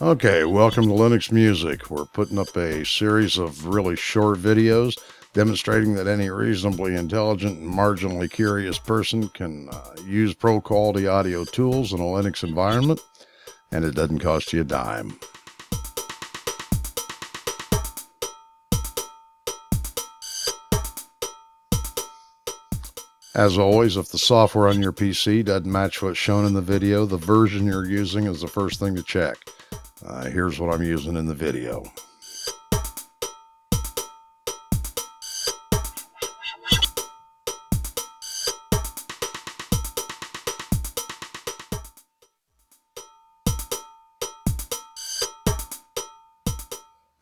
Okay, welcome to Linux Music. We're putting up a series of really short videos demonstrating that any reasonably intelligent and marginally curious person can use pro quality audio tools in a Linux environment, and it doesn't cost you a dime. As always, if the software on your PC doesn't match what's shown in the video, the version you're using is the first thing to check. Here's what I'm using in the video.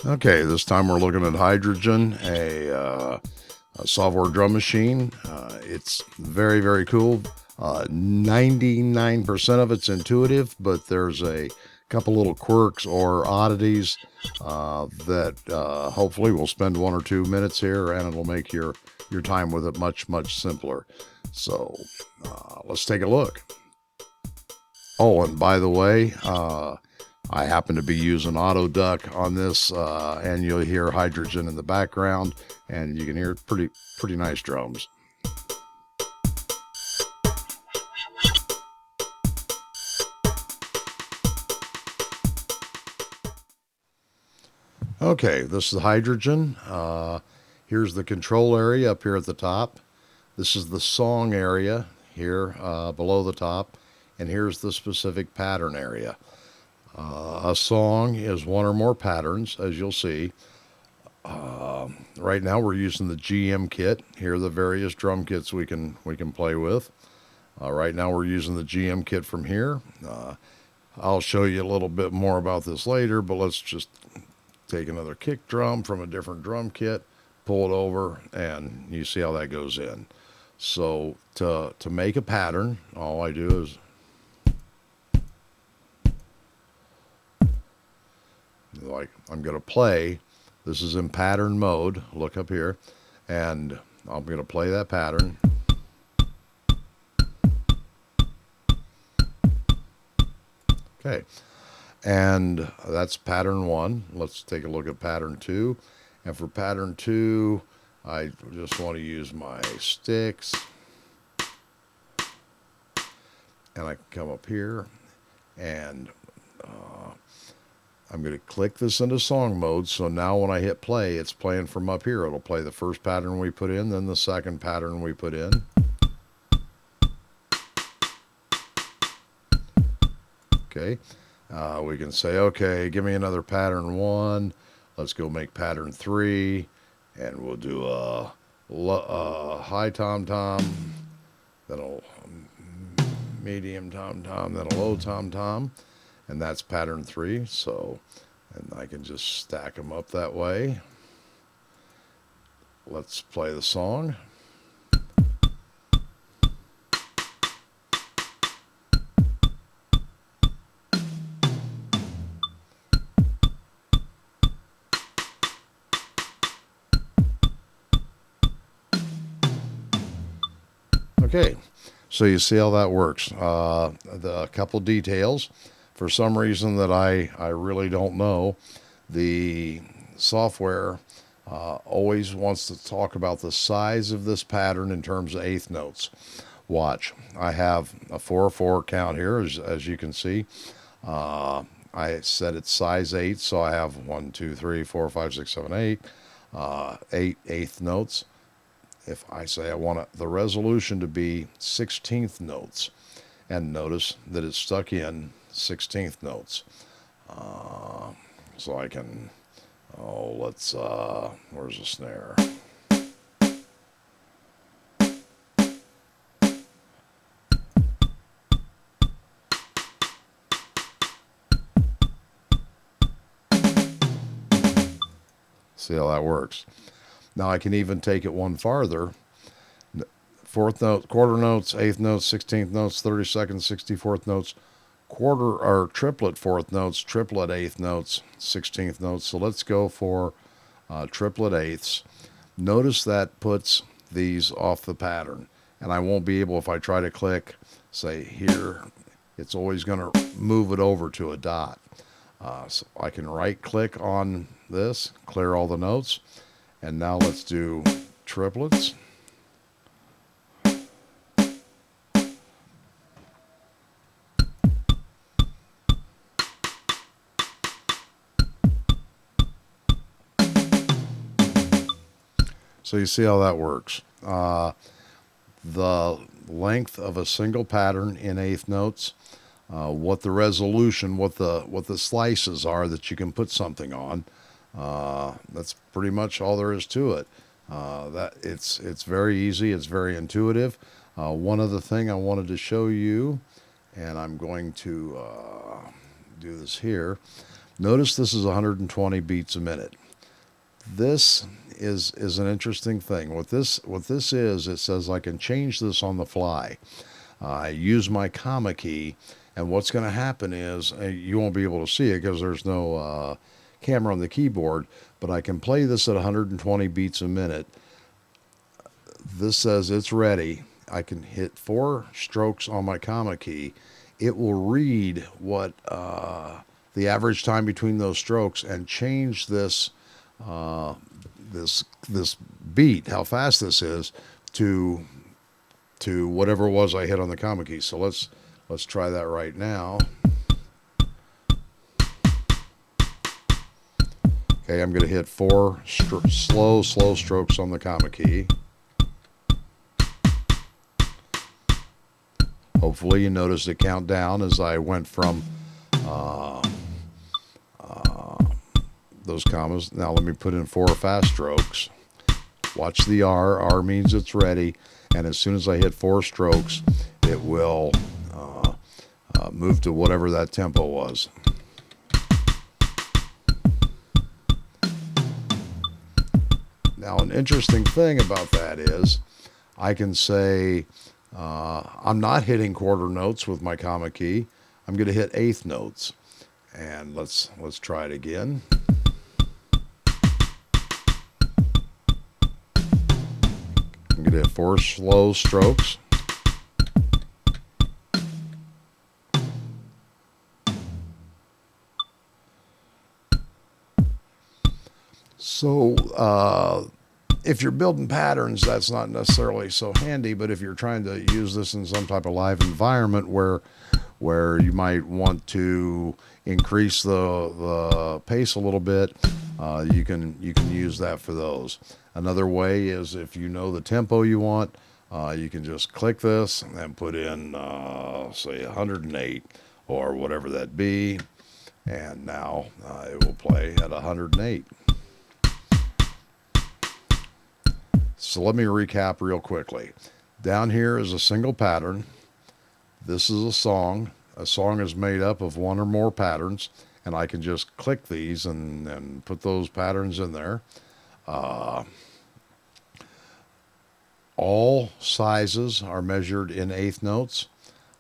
Okay, this time we're looking at Hydrogen, a software drum machine. It's very, very cool. 99% of it's intuitive, but there's a couple little quirks or oddities that hopefully we'll spend 1 or 2 minutes here, and it'll make your time with it much, much simpler. So let's take a look. Oh, and by the way, I happen to be using AutoDuck on this, and you'll hear Hydrogen in the background, and you can hear pretty nice drums. Okay, this is Hydrogen. Here's the control area up here at the top. This is the song area here below the top, and here's the specific pattern area. A song is one or more patterns, as you'll see. Right now we're using the GM kit. Here are the various drum kits we can play with. Right now we're using the GM kit from here. I'll show you a little bit more about this later, but let's just take another kick drum from a different drum kit, pull it over, and you see how that goes in. So to make a pattern, all I do is like I'm going to play. This is in pattern mode. Look up here, and I'm going to play that pattern. Okay, and that's pattern 1. Let's take a look at pattern 2. And for pattern 2, I just want to use my sticks, and I can come up here, and I'm going to click this into song mode. So now when I hit play, it's playing from up here. It'll play the first pattern we put in, then the second pattern we put in. Okay. We can say, okay, give me another pattern 1. Let's go make pattern 3, and we'll do a high tom-tom, then a medium tom-tom, then a low tom-tom. And that's pattern 3. So, and I can just stack them up that way. Let's play the song. Okay, so you see how that works. The couple details. For some reason that I really don't know, the software always wants to talk about the size of this pattern in terms of eighth notes. Watch, I have a 4/4 count here, as you can see. I set it size 8, so I have 1, 2, 3, 4, 5, 6, 7, 8, 8 eighth notes. If I say I want the resolution to be 16th notes, and notice that it's stuck in 16th notes. So I can, let's, where's the snare? See how that works. Now I can even take it one farther. Fourth note, quarter notes, eighth notes, 16th notes, 32nd, 64th notes, quarter or triplet fourth notes, triplet eighth notes, 16th notes. So let's go for triplet eighths. Notice that puts these off the pattern, and I won't be able, if I try to click, say here, it's always going to move it over to a dot. So I can right click on this, clear all the notes, and now let's do triplets. So you see how that works. The length of a single pattern in eighth notes, what the resolution, what the slices are that you can put something on. That's pretty much all there is to it. That it's very easy. It's very intuitive. One other thing I wanted to show you, and I'm going to do this here. Notice this is 120 beats a minute. This is an interesting thing. What this is, it says I can change this on the fly. I use my comma key, and what's going to happen is you won't be able to see it because there's no camera on the keyboard, but I can play this at 120 beats a minute. This says it's ready. I can hit 4 strokes on my comma key. It will read what the average time between those strokes and change this beat, how fast this is, to whatever it was I hit on the comma key. So let's try that right now. Okay, I'm going to hit 4 slow strokes on the comma key. Hopefully you noticed it count down as I went from those commas. Now let me put in 4 fast strokes. Watch the R. R means it's ready. And as soon as I hit 4 strokes, it will move to whatever that tempo was. Now, an interesting thing about that is I can say I'm not hitting quarter notes with my comma key. I'm going to hit eighth notes. And let's try it again. I'm going to hit 4 slow strokes. So if you're building patterns, that's not necessarily so handy, but if you're trying to use this in some type of live environment where you might want to increase the pace a little bit, you can use that for those. Another way is if you know the tempo you want, you can just click this and put in say 108 or whatever that be, and now it will play at 108. So let me recap real quickly. Down here is a single pattern. This is a song. A song is made up of 1 or more patterns, and I can just click these and put those patterns in there. All sizes are measured in eighth notes.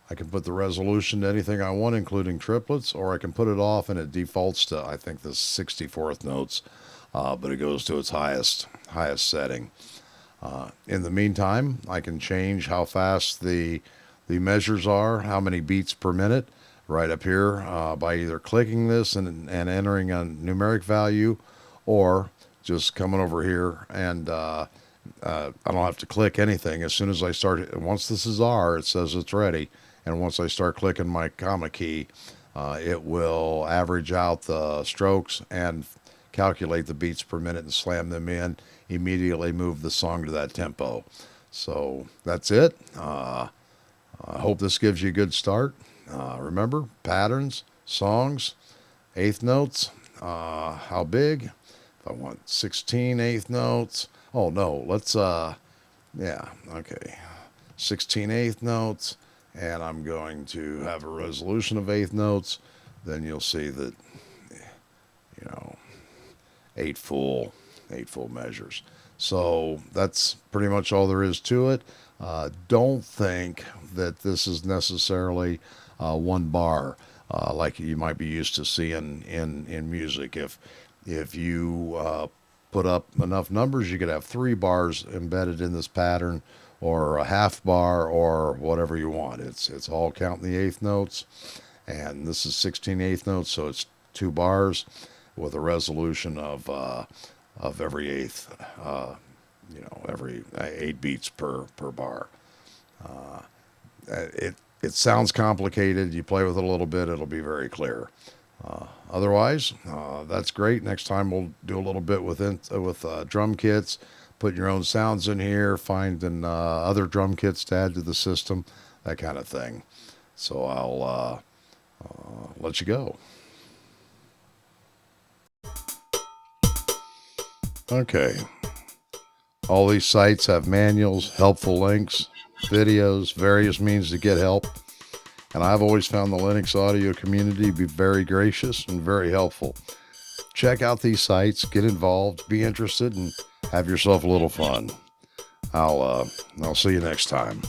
I can put the resolution to anything I want, including triplets, or I can put it off and it defaults to, I think, the 64th notes, but it goes to its highest setting. In the meantime, I can change how fast the measures are, how many beats per minute, right up here by either clicking this and entering a numeric value, or just coming over here and I don't have to click anything. As soon as I start, once this is R, it says it's ready, and once I start clicking my comma key, it will average out the strokes and calculate the beats per minute and slam them in, immediately move the song to that tempo. So that's it. I hope this gives you a good start. Remember, patterns, songs, eighth notes, how big. If I want 16 eighth notes. Oh no, let's, yeah, okay. 16 eighth notes, and I'm going to have a resolution of eighth notes. Then you'll see that, you know, 8 full measures. So that's pretty much all there is to it. Don't think that this is necessarily 1 bar like you might be used to seeing in music. If you put up enough numbers, you could have 3 bars embedded in this pattern, or a half bar, or whatever you want. It's all counting the eighth notes, and this is 16 eighth notes, so it's 2 bars with a resolution of every eighth, every 8 beats per bar. It sounds complicated. You play with it a little bit, it'll be very clear. Otherwise, that's great. Next time we'll do a little bit with drum kits, putting your own sounds in here, finding other drum kits to add to the system, that kind of thing. So I'll let you go. Okay. All these sites have manuals, helpful links, videos, various means to get help. And I've always found the Linux audio community to be very gracious and very helpful. Check out these sites, get involved, be interested, and have yourself a little fun. I'll see you next time.